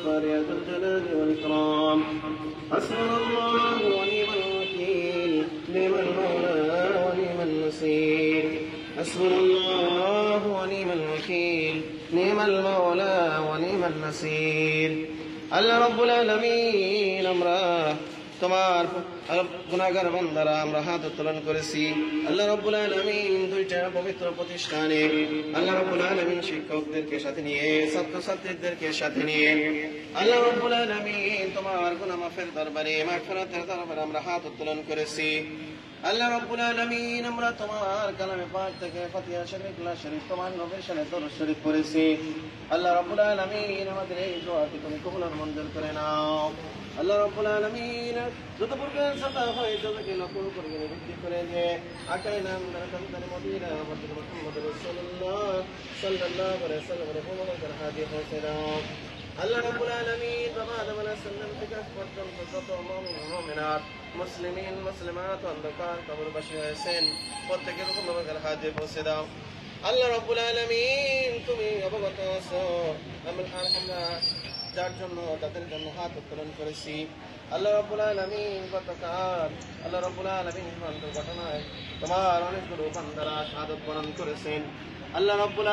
الغفار يا ذا الجلال والإكرام. حسبنا الله ونعم الوكيل، نعم المولى ونعم النصير. حسبنا الله ونعم الوكيل، نعم المولى ونعم النصير. আল্লাহ রাব্বুল আলামিন, আমরা তোমার গুনাহগার বান্দারা আমরা হাত উত্তোলন করেছি আল্লাহ রাব্বুল আলামিন দুইটা পবিত্র প্রতিষ্ঠানে। আল্লাহ রাব্বুল আলামিন শিক্ষকদেরকে সাথে নিয়ে, ছাত্রছাত্রীদেরকে সাথে নিয়ে আল্লাহ রাব্বুল আলামিন তোমার গুনাহ মাফের দরবারে, মাগফিরাতের দরবারে আমরা হাত উত্তোলন করেছি। আল্লাহ রাব্বুল আলামিন, আমরা তোমার কালামে পাক থেকে ফাতিহা শরীফ, ইখলাস শরীফ, তোমার নবীর শানে দরুদ শরীফ পড়েছি। আল্লাহ রাব্বুল আলামিন, আমাদের এই দোয়াকে তুমি কবুল আর মঞ্জুর করে নাও। আল্লাহ রাব্বুল আলামিন, যত প্রকার সাদা হয় যতকে নকল করে বৃদ্ধি করে দিয়ে আকারে নাম দান মদিনা হযরত মুহাম্মদ রাসূলুল্লাহ সাল্লাল্লাহু আলাইহি ওয়াসাল্লামের মুবারক হাদিয়ে পৌঁছে দাও। আল্লাহ রাব্বুল আলামিন, বাবা আদম আলাইহিস সালাম থেকে পর্যন্ত যত মুমিন মুমিনাত, মুসলিমিন মুসলিমাত অন্ধকার কবরবাসী হয়েছেন প্রত্যেকের মুবারক হাদিয়ে পৌঁছে দাও। আল্লাহ রাব্বুল আলামিন, তুমি অবগত আছো আমরা যার জন্য তাদের জন্য হাত উত্তোলন করেছি। আল্লাহ রাব্বুল আলামিন, গতকাল আল্লাহ রাব্বুল আলামিন ঘটনায় তোমার অনেকগুলো বান্দারা শাহাদাত বরণ করেছেন। আল্লাহ রাব্বুল